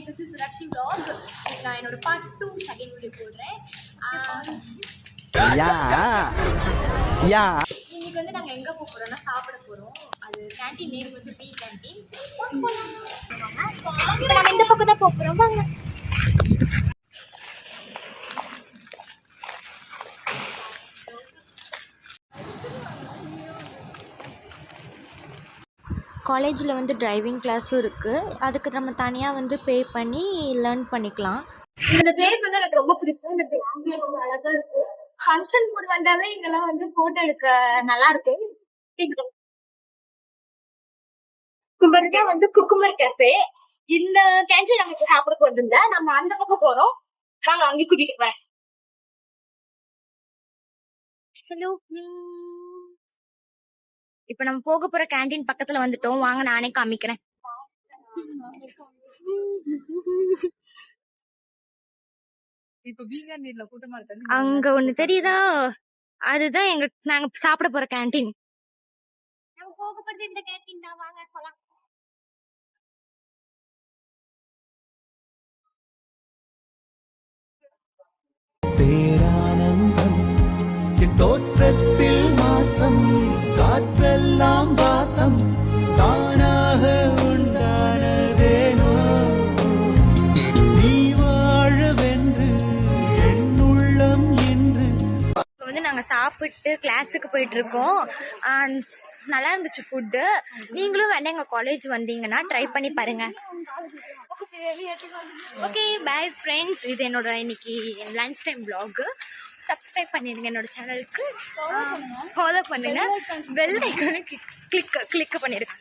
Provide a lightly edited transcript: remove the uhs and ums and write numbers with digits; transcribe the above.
This is Rakshi vlog. நான் என்னோட part 2 second video போடுறேன். இன்னைக்கு வந்து நாங்கள் எங்கே போக போகிறோம்னா சாப்பிட போகிறோம். அது கேன்டீன் நேம் வந்து பி கேன்டீன். இப்போ நம்ம இந்த பக்கம் தான் போக போகிறோம். வாங்க. காலேஜில் வந்து டிரைவிங் கிளாஸும் இருக்குது. அதுக்கு நம்ம தனியாக வந்து பே பண்ணி லேர்ன் பண்ணிக்கலாம். இந்த பிளேஸ் வந்து எனக்கு ரொம்ப பிடிக்கும். இந்த பிளேஸ் ரொம்ப அழகாக இருக்கு. ஃபங்க்ஷன் மூட் வந்தாவே இங்கெல்லாம் வந்து ஃபோட்டோ எடுக்க நல்லா இருக்கு. இங்க வந்து குக்குமர் கேஃபே. இந்த கேன்டீன் நமக்கு சாப்பிட வந்திருந்தேன். நம்ம அந்த பக்கம் போறோம். வாங்க அங்கே கூட்டிட்டு போறேன். ஹலோ, இப்ப நம்ம போக போற கேண்டீன் பக்கத்துல வந்துட்டோம். வாங்க நானே காமிக்கிறேன். அங்க ஒண்ணு தெரியுதா? அதுதான் நாங்க சாப்பிட போற கேண்டீன். நம்ம போக போறது இந்த கேண்டீன் தான். வாங்க போலாம். பேரானந்தம் தோற்றத்தில் மாற்றம், காற்றெல்லாம் வாசம் தானாக உண்டானதேனோ, நீ வாழவென்று என் உள்ளம் என்று. இப்போ வந்து நாங்கள் சாப்பிட்டு கிளாஸுக்கு போயிட்டு இருக்கோம். நல்லா இருந்துச்சு ஃபுட்டு. நீங்களும் வேண்டாம் எங்கள் காலேஜ் வந்தீங்கன்னா ட்ரை பண்ணி பாருங்க. Okay, bye friends. இது என்னோட இன்னைக்கு லன்ச் டைம் vlog. சப்ஸ்கிரைப் பண்ணிடுங்க என்னோட சேனலுக்கு, ஃபாலோ பண்ணுங்க, பெல் ஐக்கானை கிளிக் பண்ணிடுங்க.